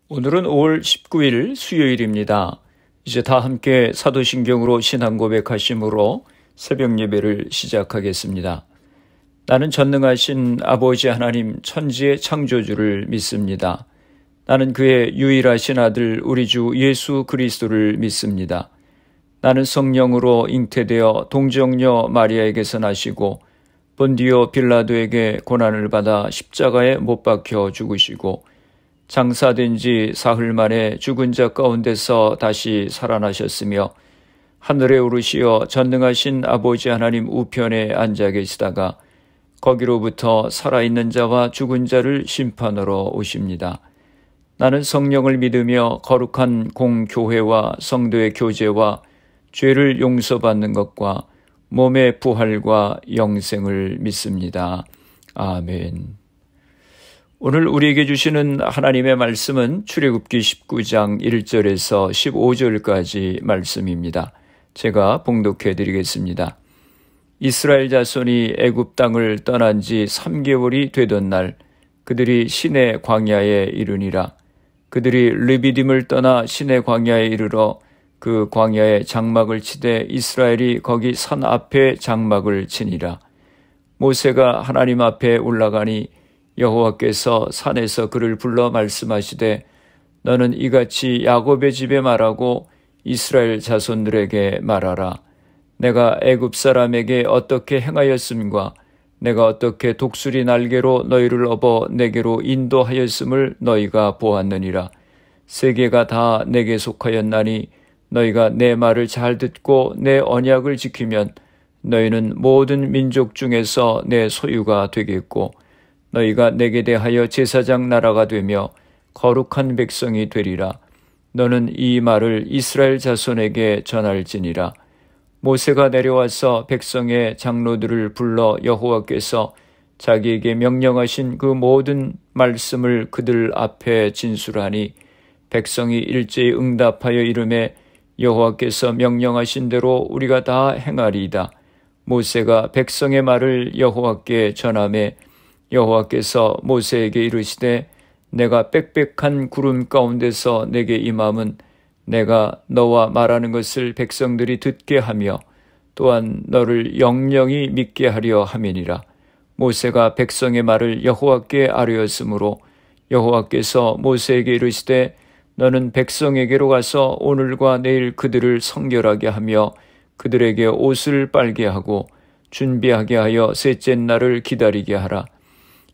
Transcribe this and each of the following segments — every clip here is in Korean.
오늘은 5월 19일 수요일입니다. 이제 다 함께 사도신경으로 신앙 고백하심으로 새벽 예배를 시작하겠습니다. 나는 전능하신 아버지 하나님 천지의 창조주를 믿습니다. 나는 그의 유일하신 아들 우리 주 예수 그리스도를 믿습니다. 나는 성령으로 잉태되어 동정녀 마리아에게서 나시고 본디오 빌라도에게 고난을 받아 십자가에 못 박혀 죽으시고 장사된 지 사흘 만에 죽은 자 가운데서 다시 살아나셨으며 하늘에 오르시어 전능하신 아버지 하나님 우편에 앉아 계시다가 거기로부터 살아있는 자와 죽은 자를 심판하러 오십니다. 나는 성령을 믿으며 거룩한 공교회와 성도의 교제와 죄를 용서받는 것과 몸의 부활과 영생을 믿습니다. 아멘. 오늘 우리에게 주시는 하나님의 말씀은 출애굽기 19장 1절에서 15절까지 말씀입니다. 제가 봉독해 드리겠습니다. 이스라엘 자손이 애굽 땅을 떠난 지 3개월이 되던 날 그들이 시내 광야에 이르니라. 그들이 르비딤을 떠나 시내 광야에 이르러 그 광야에 장막을 치되 이스라엘이 거기 산 앞에 장막을 치니라. 모세가 하나님 앞에 올라가니 여호와께서 산에서 그를 불러 말씀하시되 너는 이같이 야곱의 집에 말하고 이스라엘 자손들에게 말하라. 내가 애굽 사람에게 어떻게 행하였음과 내가 어떻게 독수리 날개로 너희를 업어 내게로 인도하였음을 너희가 보았느니라. 세계가 다 내게 속하였나니 너희가 내 말을 잘 듣고 내 언약을 지키면 너희는 모든 민족 중에서 내 소유가 되겠고 너희가 내게 대하여 제사장 나라가 되며 거룩한 백성이 되리라. 너는 이 말을 이스라엘 자손에게 전할지니라. 모세가 내려와서 백성의 장로들을 불러 여호와께서 자기에게 명령하신 그 모든 말씀을 그들 앞에 진술하니 백성이 일제히 응답하여 이르매 여호와께서 명령하신 대로 우리가 다 행하리이다. 모세가 백성의 말을 여호와께 전하매 여호와께서 모세에게 이르시되 내가 빽빽한 구름 가운데서 내게 임함은 내가 너와 말하는 것을 백성들이 듣게 하며 또한 너를 영영히 믿게 하려 함이니라. 모세가 백성의 말을 여호와께 아뢰었으므로 여호와께서 모세에게 이르시되 너는 백성에게로 가서 오늘과 내일 그들을 성결하게 하며 그들에게 옷을 빨게 하고 준비하게 하여 셋째 날을 기다리게 하라.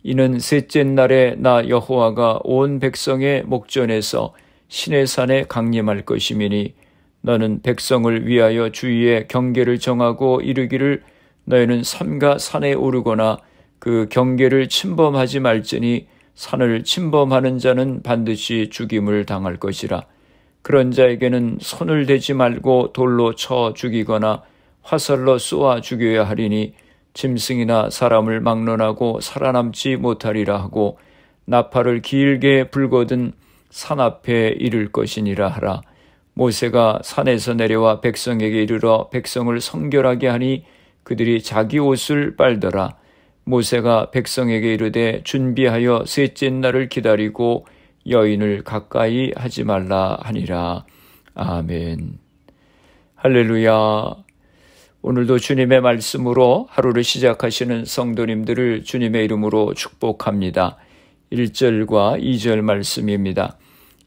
이는 셋째 날에 나 여호와가 온 백성의 목전에서 시내산에 강림할 것임이니 너는 백성을 위하여 주위에 경계를 정하고 이르기를 너희는 삼가 산에 오르거나 그 경계를 침범하지 말지니 산을 침범하는 자는 반드시 죽임을 당할 것이라. 그런 자에게는 손을 대지 말고 돌로 쳐 죽이거나 화살로 쏘아 죽여야 하리니 짐승이나 사람을 막론하고 살아남지 못하리라 하고 나팔을 길게 불거든 산 앞에 이를 것이니라 하라. 모세가 산에서 내려와 백성에게 이르러 백성을 성결하게 하니 그들이 자기 옷을 빨더라. 모세가 백성에게 이르되 준비하여 셋째 날을 기다리고 여인을 가까이 하지 말라 하니라. 아멘. 할렐루야. 오늘도 주님의 말씀으로 하루를 시작하시는 성도님들을 주님의 이름으로 축복합니다. 1절과 2절 말씀입니다.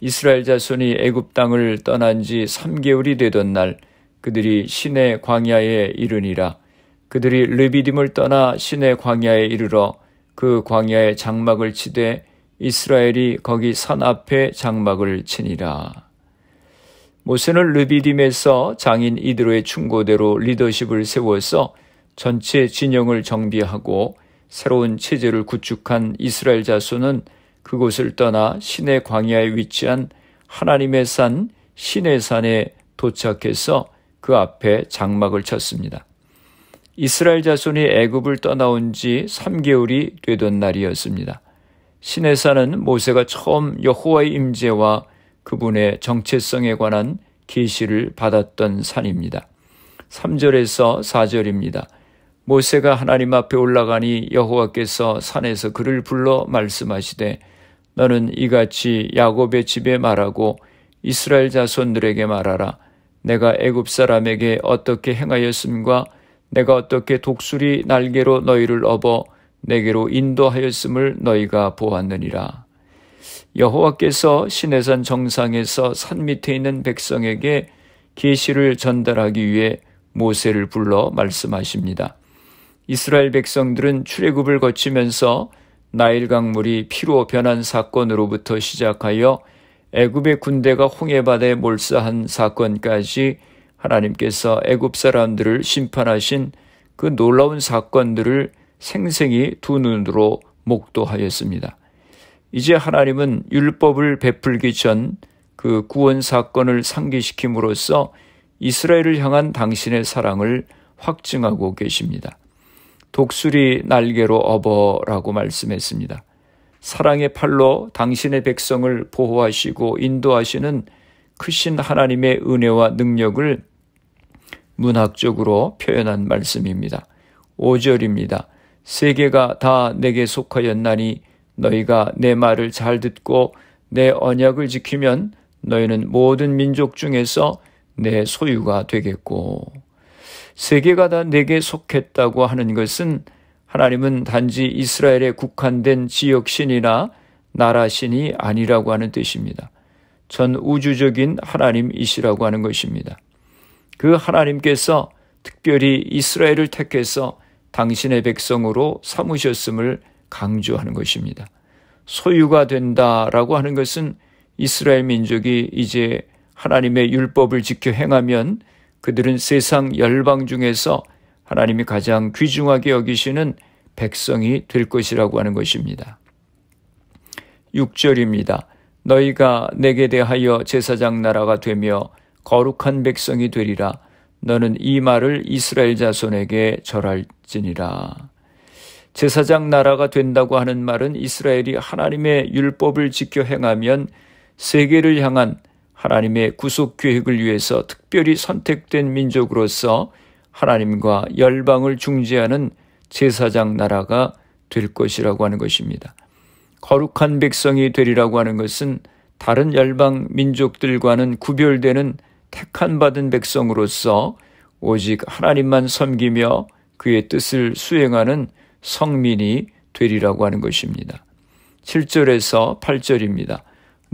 이스라엘 자손이 애굽 땅을 떠난 지 3개월이 되던 날 그들이 시내 광야에 이르니라. 그들이 르비딤을 떠나 시내 광야에 이르러 그 광야에 장막을 치되 이스라엘이 거기 산 앞에 장막을 치니라. 모세는 르비딤에서 장인 이드로의 충고대로 리더십을 세워서 전체 진영을 정비하고 새로운 체제를 구축한 이스라엘 자손은 그곳을 떠나 시내 광야에 위치한 하나님의 산 시내산에 도착해서 그 앞에 장막을 쳤습니다. 이스라엘 자손이 애굽을 떠나온 지 3개월이 되던 날이었습니다. 시내산은 모세가 처음 여호와의 임재와 그분의 정체성에 관한 계시를 받았던 산입니다. 3절에서 4절입니다. 모세가 하나님 앞에 올라가니 여호와께서 산에서 그를 불러 말씀하시되 너는 이같이 야곱의 집에 말하고 이스라엘 자손들에게 말하라. 내가 애굽 사람에게 어떻게 행하였음과 내가 어떻게 독수리 날개로 너희를 업어 내게로 인도하였음을 너희가 보았느니라. 여호와께서 시내산 정상에서 산 밑에 있는 백성에게 계시를 전달하기 위해 모세를 불러 말씀하십니다. 이스라엘 백성들은 출애굽을 거치면서 나일 강물이 피로 변한 사건으로부터 시작하여 애굽의 군대가 홍해바다에 몰사한 사건까지 하나님께서 애굽 사람들을 심판하신 그 놀라운 사건들을 생생히 두 눈으로 목도하였습니다. 이제 하나님은 율법을 베풀기 전 그 구원 사건을 상기시킴으로써 이스라엘을 향한 당신의 사랑을 확증하고 계십니다. 독수리 날개로 업어라고 말씀했습니다. 사랑의 팔로 당신의 백성을 보호하시고 인도하시는 크신 하나님의 은혜와 능력을 문학적으로 표현한 말씀입니다. 5절입니다. 세계가 다 내게 속하였나니 너희가 내 말을 잘 듣고 내 언약을 지키면 너희는 모든 민족 중에서 내 소유가 되겠고. 세계가 다 내게 속했다고 하는 것은 하나님은 단지 이스라엘에 국한된 지역신이나 나라신이 아니라고 하는 뜻입니다. 전 우주적인 하나님이시라고 하는 것입니다. 그 하나님께서 특별히 이스라엘을 택해서 당신의 백성으로 삼으셨음을 강조하는 것입니다. 소유가 된다라고 하는 것은 이스라엘 민족이 이제 하나님의 율법을 지켜 행하면 그들은 세상 열방 중에서 하나님이 가장 귀중하게 여기시는 백성이 될 것이라고 하는 것입니다. 6절입니다. 너희가 내게 대하여 제사장 나라가 되며 거룩한 백성이 되리라. 너는 이 말을 이스라엘 자손에게 절할지니라. 제사장 나라가 된다고 하는 말은 이스라엘이 하나님의 율법을 지켜 행하면 세계를 향한 하나님의 구속 계획을 위해서 특별히 선택된 민족으로서 하나님과 열방을 중재하는 제사장 나라가 될 것이라고 하는 것입니다. 거룩한 백성이 되리라고 하는 것은 다른 열방 민족들과는 구별되는 택한 받은 백성으로서 오직 하나님만 섬기며 그의 뜻을 수행하는 성민이 되리라고 하는 것입니다. 7절에서 8절입니다.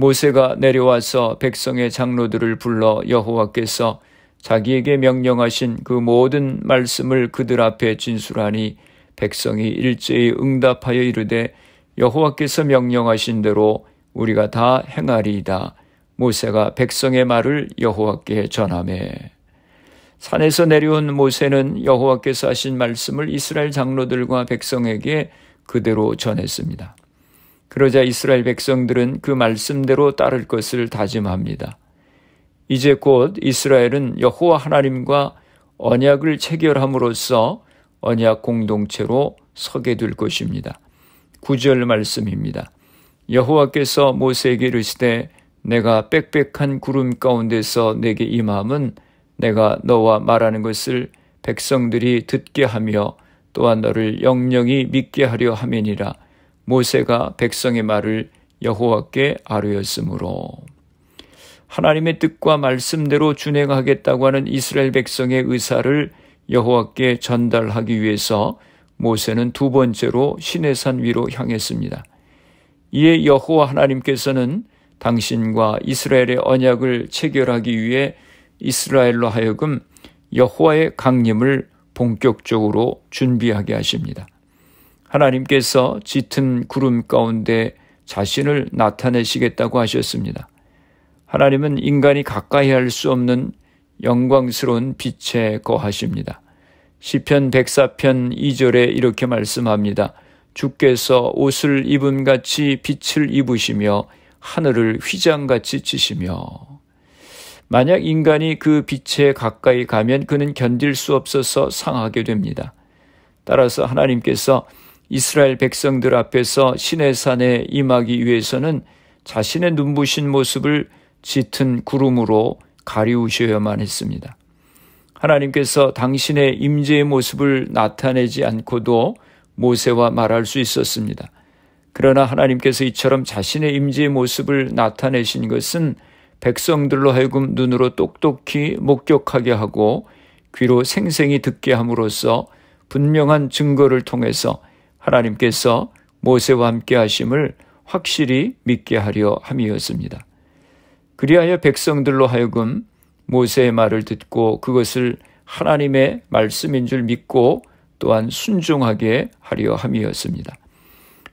모세가 내려와서 백성의 장로들을 불러 여호와께서 자기에게 명령하신 그 모든 말씀을 그들 앞에 진술하니 백성이 일제히 응답하여 이르되 여호와께서 명령하신 대로 우리가 다 행하리이다. 모세가 백성의 말을 여호와께 전하매. 산에서 내려온 모세는 여호와께서 하신 말씀을 이스라엘 장로들과 백성에게 그대로 전했습니다. 그러자 이스라엘 백성들은 그 말씀대로 따를 것을 다짐합니다. 이제 곧 이스라엘은 여호와 하나님과 언약을 체결함으로써 언약 공동체로 서게 될 것입니다. 9절 말씀입니다. 여호와께서 모세에게 이르시되 내가 빽빽한 구름 가운데서 내게 임함은 내가 너와 말하는 것을 백성들이 듣게 하며 또한 너를 영영히 믿게 하려 함이니라. 모세가 백성의 말을 여호와께 아뢰었으므로. 하나님의 뜻과 말씀대로 준행하겠다고 하는 이스라엘 백성의 의사를 여호와께 전달하기 위해서 모세는 두 번째로 시내산 위로 향했습니다. 이에 여호와 하나님께서는 당신과 이스라엘의 언약을 체결하기 위해 이스라엘로 하여금 여호와의 강림을 본격적으로 준비하게 하십니다. 하나님께서 짙은 구름 가운데 자신을 나타내시겠다고 하셨습니다. 하나님은 인간이 가까이 할 수 없는 영광스러운 빛에 거하십니다. 시편 104편 2절에 이렇게 말씀합니다. 주께서 옷을 입음같이 빛을 입으시며 하늘을 휘장같이 치시며. 만약 인간이 그 빛에 가까이 가면 그는 견딜 수 없어서 상하게 됩니다. 따라서 하나님께서 이스라엘 백성들 앞에서 시내산에 임하기 위해서는 자신의 눈부신 모습을 짙은 구름으로 가리우셔야만 했습니다. 하나님께서 당신의 임재의 모습을 나타내지 않고도 모세와 말할 수 있었습니다. 그러나 하나님께서 이처럼 자신의 임재의 모습을 나타내신 것은 백성들로 하여금 눈으로 똑똑히 목격하게 하고 귀로 생생히 듣게 함으로써 분명한 증거를 통해서 하나님께서 모세와 함께 하심을 확실히 믿게 하려 함이었습니다. 그리하여 백성들로 하여금 모세의 말을 듣고 그것을 하나님의 말씀인 줄 믿고 또한 순종하게 하려 함이었습니다.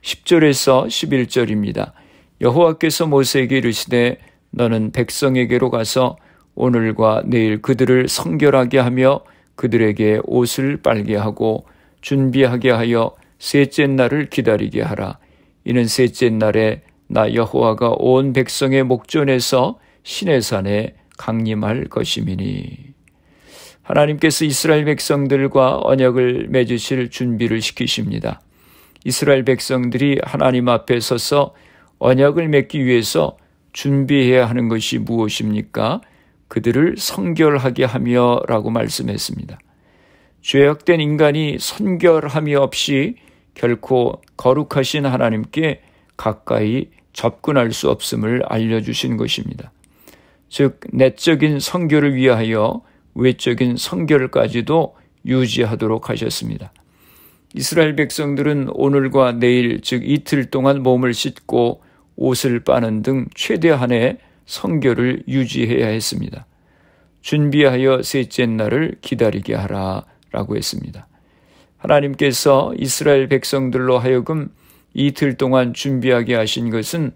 10절에서 11절입니다. 여호와께서 모세에게 이르시되 너는 백성에게로 가서 오늘과 내일 그들을 성결하게 하며 그들에게 옷을 빨게 하고 준비하게 하여 셋째 날을 기다리게 하라. 이는 셋째 날에 나 여호와가 온 백성의 목전에서 시내산에 강림할 것임이니. 하나님께서 이스라엘 백성들과 언약을 맺으실 준비를 시키십니다. 이스라엘 백성들이 하나님 앞에 서서 언약을 맺기 위해서 준비해야 하는 것이 무엇입니까? 그들을 성결하게 하며 라고 말씀했습니다. 죄악된 인간이 선결함이 없이 결코 거룩하신 하나님께 가까이 접근할 수 없음을 알려주신 것입니다. 즉 내적인 성결을 위하여 외적인 성결까지도 유지하도록 하셨습니다. 이스라엘 백성들은 오늘과 내일 즉 이틀 동안 몸을 씻고 옷을 빠는 등 최대한의 성결을 유지해야 했습니다. 준비하여 셋째 날을 기다리게 하라 라고 했습니다. 하나님께서 이스라엘 백성들로 하여금 이틀 동안 준비하게 하신 것은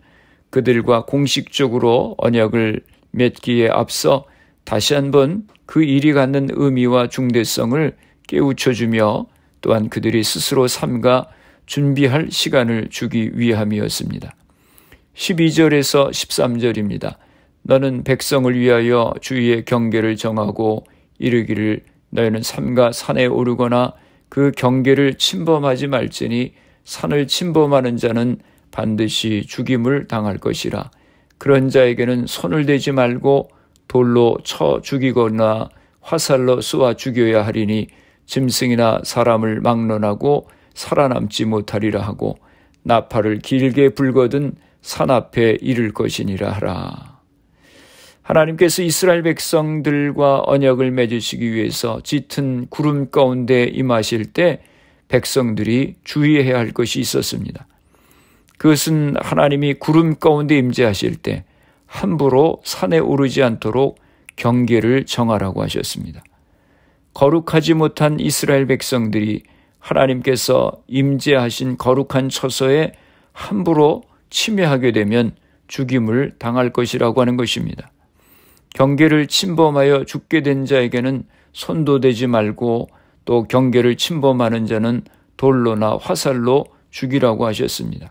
그들과 공식적으로 언약을 맺기에 앞서 다시 한번 그 일이 갖는 의미와 중대성을 깨우쳐주며 또한 그들이 스스로 삼가 준비할 시간을 주기 위함이었습니다. 12절에서 13절입니다. 너는 백성을 위하여 주의 경계를 정하고 이르기를 너희는 삼가 산에 오르거나 그 경계를 침범하지 말지니 산을 침범하는 자는 반드시 죽임을 당할 것이라. 그런 자에게는 손을 대지 말고 돌로 쳐 죽이거나 화살로 쏘아 죽여야 하리니 짐승이나 사람을 막론하고 살아남지 못하리라 하고 나팔을 길게 불거든 산 앞에 이를 것이니라 하라. 하나님께서 이스라엘 백성들과 언약을 맺으시기 위해서 짙은 구름 가운데 임하실 때 백성들이 주의해야 할 것이 있었습니다. 그것은 하나님이 구름 가운데 임재하실 때 함부로 산에 오르지 않도록 경계를 정하라고 하셨습니다. 거룩하지 못한 이스라엘 백성들이 하나님께서 임재하신 거룩한 처소에 함부로 침해하게 되면 죽임을 당할 것이라고 하는 것입니다. 경계를 침범하여 죽게 된 자에게는 손도 대지 말고 또 경계를 침범하는 자는 돌로나 화살로 죽이라고 하셨습니다.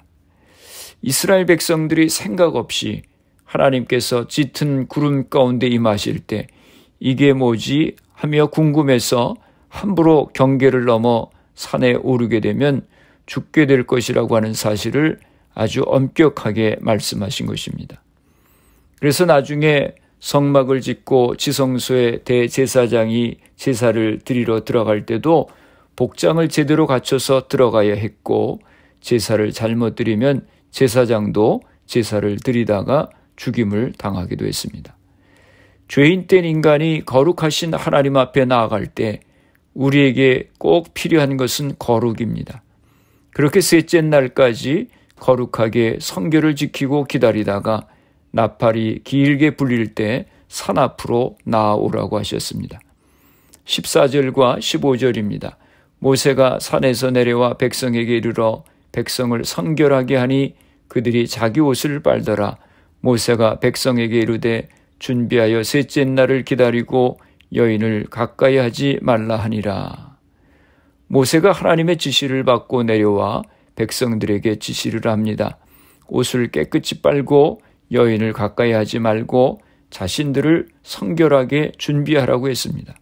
이스라엘 백성들이 생각 없이 하나님께서 짙은 구름 가운데 임하실 때 이게 뭐지 하며 궁금해서 함부로 경계를 넘어 산에 오르게 되면 죽게 될 것이라고 하는 사실을 아주 엄격하게 말씀하신 것입니다. 그래서 나중에 성막을 짓고 지성소에 대제사장이 제사를 드리러 들어갈 때도 복장을 제대로 갖춰서 들어가야 했고 제사를 잘못 드리면 제사장도 제사를 드리다가 죽임을 당하기도 했습니다. 죄인된 인간이 거룩하신 하나님 앞에 나아갈 때 우리에게 꼭 필요한 것은 거룩입니다. 그렇게 셋째 날까지 거룩하게 성결을 지키고 기다리다가 나팔이 길게 불릴 때 산 앞으로 나아오라고 하셨습니다. 14절과 15절입니다. 모세가 산에서 내려와 백성에게 이르러 백성을 성결하게 하니 그들이 자기 옷을 빨더라. 모세가 백성에게 이르되 준비하여 셋째 날을 기다리고 여인을 가까이 하지 말라 하니라. 모세가 하나님의 지시를 받고 내려와 백성들에게 지시를 합니다. 옷을 깨끗이 빨고 여인을 가까이 하지 말고 자신들을 성결하게 준비하라고 했습니다.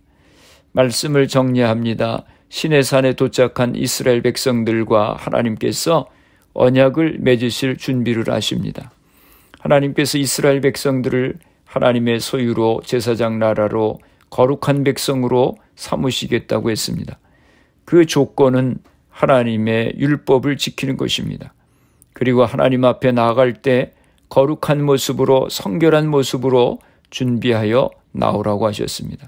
말씀을 정리합니다. 시내산에 도착한 이스라엘 백성들과 하나님께서 언약을 맺으실 준비를 하십니다. 하나님께서 이스라엘 백성들을 하나님의 소유로 제사장 나라로 거룩한 백성으로 삼으시겠다고 했습니다. 그 조건은 하나님의 율법을 지키는 것입니다. 그리고 하나님 앞에 나아갈 때 거룩한 모습으로 성결한 모습으로 준비하여 나오라고 하셨습니다.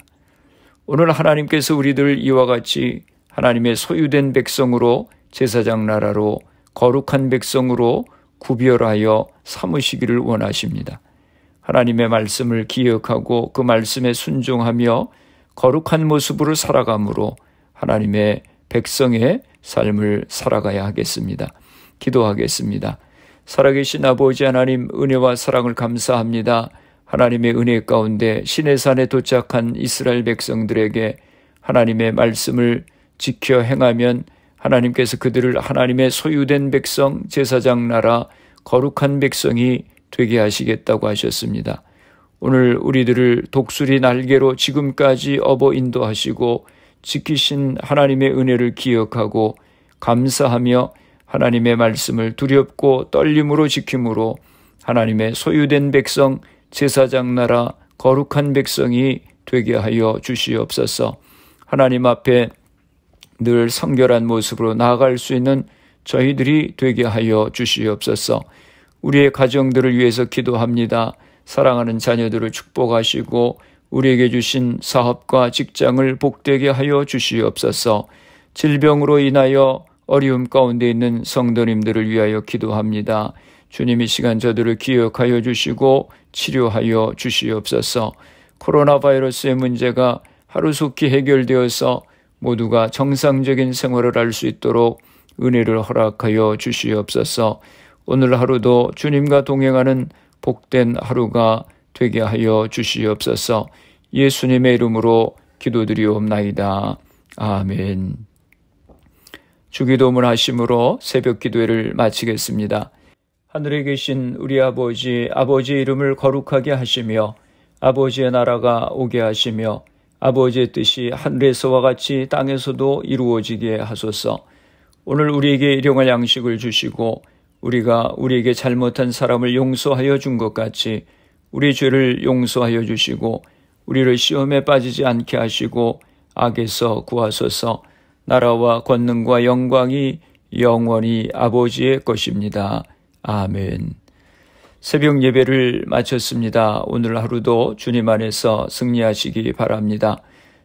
오늘 하나님께서 우리들 이와 같이 하나님의 소유된 백성으로 제사장 나라로 거룩한 백성으로 구별하여 삼으시기를 원하십니다. 하나님의 말씀을 기억하고 그 말씀에 순종하며 거룩한 모습으로 살아감으로 하나님의 백성의 삶을 살아가야 하겠습니다. 기도하겠습니다. 살아계신 아버지 하나님, 은혜와 사랑을 감사합니다. 하나님의 은혜 가운데 시내산에 도착한 이스라엘 백성들에게 하나님의 말씀을 지켜 행하면 하나님께서 그들을 하나님의 소유된 백성, 제사장 나라, 거룩한 백성이 되게 하시겠다고 하셨습니다. 오늘 우리들을 독수리 날개로 지금까지 업어 인도하시고 지키신 하나님의 은혜를 기억하고 감사하며 하나님의 말씀을 두렵고 떨림으로 지킴으로 하나님의 소유된 백성, 제사장 나라, 거룩한 백성이 되게 하여 주시옵소서. 하나님 앞에 늘 성결한 모습으로 나아갈 수 있는 저희들이 되게 하여 주시옵소서. 우리의 가정들을 위해서 기도합니다. 사랑하는 자녀들을 축복하시고 우리에게 주신 사업과 직장을 복되게 하여 주시옵소서. 질병으로 인하여 어려움 가운데 있는 성도님들을 위하여 기도합니다. 주님, 이 시간 저들을 기억하여 주시고 치료하여 주시옵소서. 코로나 바이러스의 문제가 하루속히 해결되어서 모두가 정상적인 생활을 할 수 있도록 은혜를 허락하여 주시옵소서. 오늘 하루도 주님과 동행하는 복된 하루가 되게 하여 주시옵소서. 예수님의 이름으로 기도드리옵나이다. 아멘. 주기도문 하심으로 새벽 기도회를 마치겠습니다. 하늘에 계신 우리 아버지, 아버지의 이름을 거룩하게 하시며 아버지의 나라가 오게 하시며 아버지의 뜻이 하늘에서와 같이 땅에서도 이루어지게 하소서. 오늘 우리에게 일용할 양식을 주시고 우리가 우리에게 잘못한 사람을 용서하여 준 것 같이 우리 죄를 용서하여 주시고 우리를 시험에 빠지지 않게 하시고 악에서 구하소서. 나라와 권능과 영광이 영원히 아버지의 것입니다. 아멘. 새벽 예배를 마쳤습니다. 오늘 하루도 주님 안에서 승리하시기 바랍니다.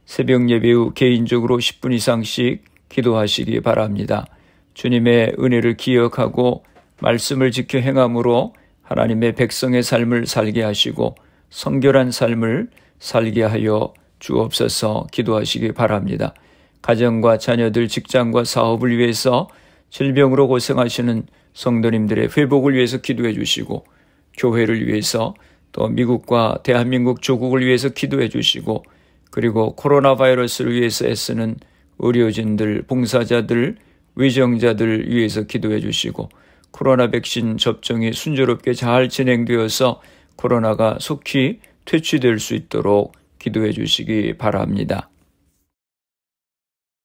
새벽 예배 후 개인적으로 10분 이상씩 기도하시기 바랍니다. 주님의 은혜를 기억하고 말씀을 지켜 행함으로 하나님의 백성의 삶을 살게 하시고 성결한 삶을 살게 하여 주옵소서. 기도하시기 바랍니다. 가정과 자녀들, 직장과 사업을 위해서 질병으로 고생하시는 성도님들의 회복을 위해서 기도해 주시고 교회를 위해서 또 미국과 대한민국 조국을 위해서 기도해 주시고 그리고 코로나 바이러스를 위해서 애쓰는 의료진들, 봉사자들, 위정자들 위해서 기도해 주시고 코로나 백신 접종이 순조롭게 잘 진행되어서 코로나가 속히 퇴치될 수 있도록 기도해 주시기 바랍니다.